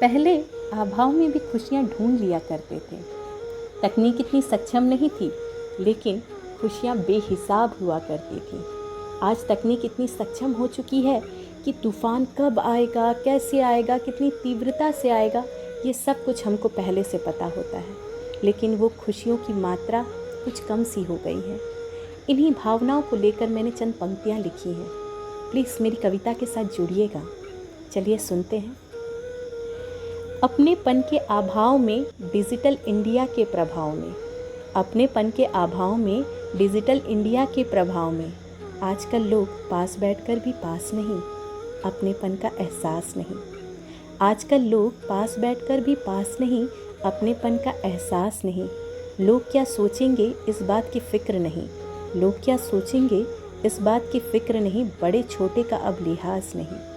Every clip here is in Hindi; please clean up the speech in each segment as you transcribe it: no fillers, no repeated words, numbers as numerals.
पहले अभाव में भी खुशियाँ ढूंढ लिया करते थे। तकनीक इतनी सक्षम नहीं थी, लेकिन खुशियाँ बेहिसाब हुआ करती थी। आज तकनीक इतनी सक्षम हो चुकी है कि तूफ़ान कब आएगा, कैसे आएगा, कितनी तीव्रता से आएगा, ये सब कुछ हमको पहले से पता होता है। लेकिन वो खुशियों की मात्रा कुछ कम सी हो गई है। इन्हीं भावनाओं को लेकर मैंने चंद पंक्तियाँ लिखी हैं। प्लीज़ मेरी कविता के साथ जुड़िएगा। चलिए सुनते हैं। अपनेपन के अभाव में डिजिटल इंडिया के प्रभाव में, अपनेपन के अभाव में डिजिटल इंडिया के प्रभाव में आजकल लोग पास बैठकर भी पास नहीं, अपनेपन का एहसास नहीं। आजकल लोग पास बैठकर भी पास नहीं, अपनेपन का एहसास नहीं। लोग क्या सोचेंगे इस बात की फ़िक्र नहीं, लोग क्या सोचेंगे इस बात की फ़िक्र नहीं, बड़े छोटे का अब लिहाज नहीं।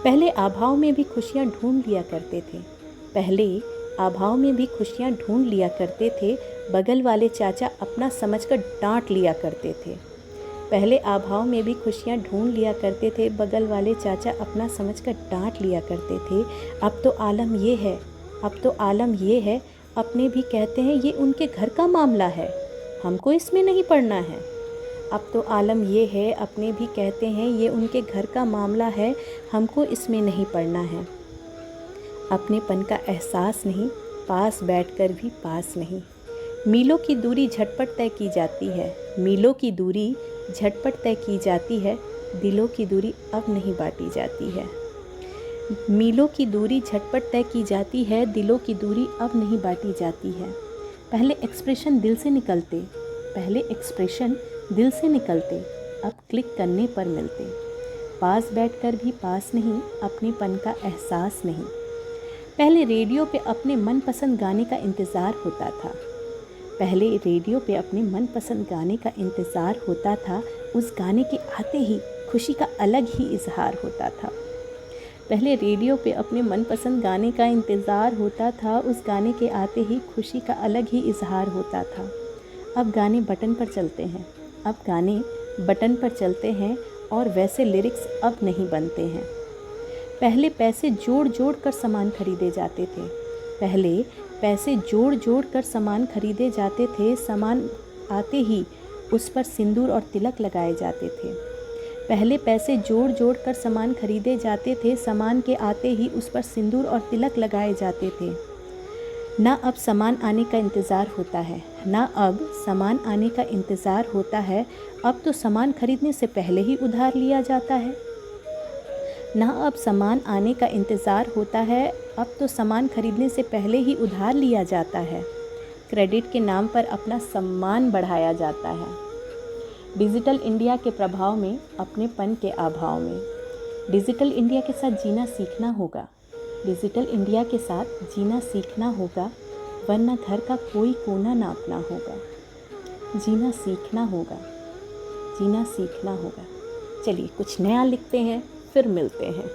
पहले अभाव में भी खुशियाँ ढूंढ लिया करते थे, पहले अभाव में भी खुशियाँ ढूंढ लिया करते थे, बगल वाले चाचा अपना समझकर डांट लिया करते थे। पहले अभाव में भी खुशियाँ ढूंढ लिया करते थे, बगल वाले चाचा अपना समझकर डांट लिया करते थे। अब तो आलम ये है, अब तो आलम ये है, अपने भी कहते हैं ये उनके घर का मामला है, हमको इसमें नहीं पड़ना है। अब तो आलम ये है, अपने भी कहते हैं ये उनके घर का मामला है, हमको इसमें नहीं पड़ना है। अपनेपन का एहसास नहीं, पास बैठकर भी पास नहीं। मीलों की दूरी झटपट तय की जाती है, मीलों की दूरी झटपट तय की जाती है, दिलों की दूरी अब नहीं बांटी जाती है। मीलों की दूरी झटपट तय की जाती है, दिलों की दूरी अब नहीं बांटी जाती है। पहले एक्सप्रेशन दिल से निकलते, पहले एक्सप्रेशन दिल से निकलते, अब क्लिक करने पर मिलते। पास बैठकर भी पास नहीं, अपनेपन का एहसास नहीं। पहले रेडियो पे अपने मनपसंद गाने का इंतज़ार होता था, पहले रेडियो पे अपने मनपसंद गाने का इंतज़ार होता था, उस गाने के आते ही खुशी का अलग ही इजहार होता था। पहले रेडियो पे अपने मनपसंद गाने का इंतज़ार होता था, उस गाने के आते ही खुशी का अलग ही इजहार होता था। अब गाने बटन पर चलते हैं, अब गाने बटन पर चलते हैं और वैसे लिरिक्स अब नहीं बनते हैं। पहले पैसे जोड़ जोड़ कर सामान खरीदे जाते थे, पहले पैसे जोड़ जोड़ कर सामान खरीदे जाते थे, सामान आते ही उस पर सिंदूर और तिलक लगाए जाते थे। पहले पैसे जोड़ जोड़ कर सामान खरीदे जाते थे, सामान के आते ही उस पर सिंदूर और तिलक लगाए जाते थे। ना अब सामान आने का इंतज़ार होता है, ना अब सामान आने का इंतज़ार होता है, अब तो सामान खरीदने से पहले ही उधार लिया जाता है। ना अब सामान आने का इंतज़ार होता है, अब तो सामान खरीदने से पहले ही उधार लिया जाता है। क्रेडिट के नाम पर अपना सम्मान बढ़ाया जाता है। डिजिटल इंडिया के प्रभाव में, अपनेपन के अभाव में, डिजिटल इंडिया के साथ जीना सीखना होगा, डिजिटल इंडिया के साथ जीना सीखना होगा, वरना घर का कोई कोना ना अपना होगा। जीना सीखना होगा, जीना सीखना होगा। चलिए कुछ नया लिखते हैं, फिर मिलते हैं।